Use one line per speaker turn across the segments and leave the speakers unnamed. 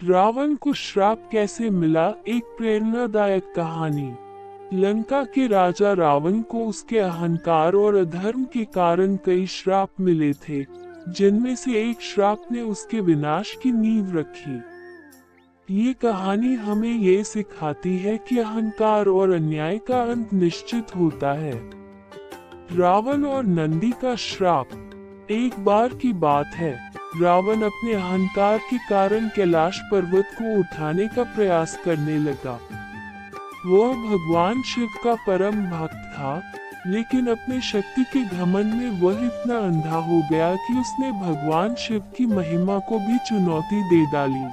रावण को श्राप कैसे मिला, एक प्रेरणादायक कहानी। लंका के राजा रावण को उसके अहंकार और अधर्म के कारण कई श्राप मिले थे, जिनमें से एक श्राप ने उसके विनाश की नींव रखी। ये कहानी हमें ये सिखाती है कि अहंकार और अन्याय का अंत निश्चित होता है। रावण और नंदी का श्राप। एक बार की बात है, रावण अपने अहंकार के कारण कैलाश पर्वत को उठाने का प्रयास करने लगा। वह भगवान शिव का परम भक्त था, लेकिन अपने शक्ति के घमंड में वह इतना अंधा हो गया कि उसने भगवान शिव की महिमा को भी चुनौती दे डाली।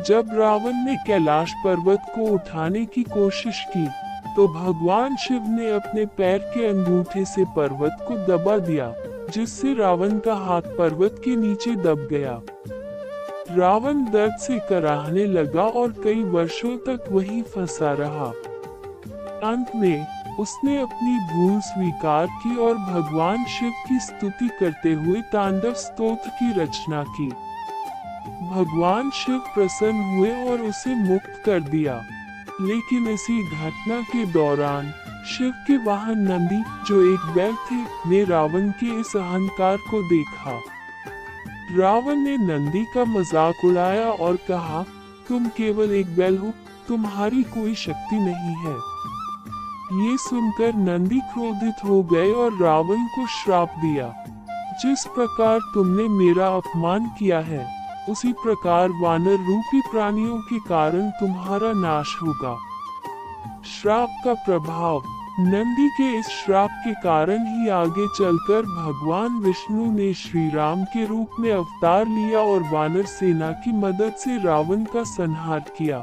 जब रावण ने कैलाश पर्वत को उठाने की कोशिश की, तो भगवान शिव ने अपने पैर के अंगूठे से पर्वत को दबा दिया, जिससे रावण का हाथ पर्वत के नीचे दब गया। रावण दर्द से कराहने लगा और कई वर्षों तक वहीं फंसा रहा। अंत में उसने अपनी भूल स्वीकार की और भगवान शिव की स्तुति करते हुए तांडव स्तोत्र की रचना की। भगवान शिव प्रसन्न हुए और उसे मुक्त कर दिया। लेकिन इसी घटना के दौरान शिव के वाहन नंदी, जो एक बैल थे, ने रावण के इस अहंकार को देखा। रावण ने नंदी का मजाक उड़ाया और कहा, तुम केवल एक बैल हो, तुम्हारी कोई शक्ति नहीं है। ये सुनकर नंदी क्रोधित हो गए और रावण को श्राप दिया, जिस प्रकार तुमने मेरा अपमान किया है, उसी प्रकार वानर रूपी प्राणियों के कारण तुम्हारा नाश होगा। श्राप का प्रभाव। नंदी के इस श्राप के कारण ही आगे चलकर भगवान विष्णु ने श्री राम के रूप में अवतार लिया और वानर सेना की मदद से रावण का संहार किया।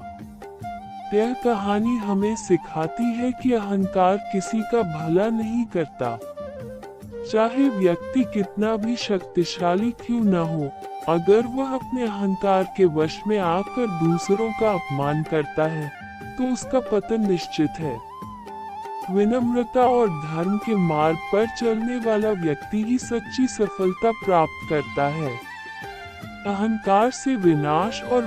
यह कहानी हमें सिखाती है कि अहंकार किसी का भला नहीं करता। चाहे व्यक्ति कितना भी शक्तिशाली क्यों न हो, अगर वह अपने अहंकार के वश में आकर दूसरों का अपमान करता है, तो उसका पतन निश्चित है। विनम्रता और धर्म के मार्ग पर चलने वाला व्यक्ति ही सच्ची सफलता प्राप्त करता है। अहंकार से विनाश और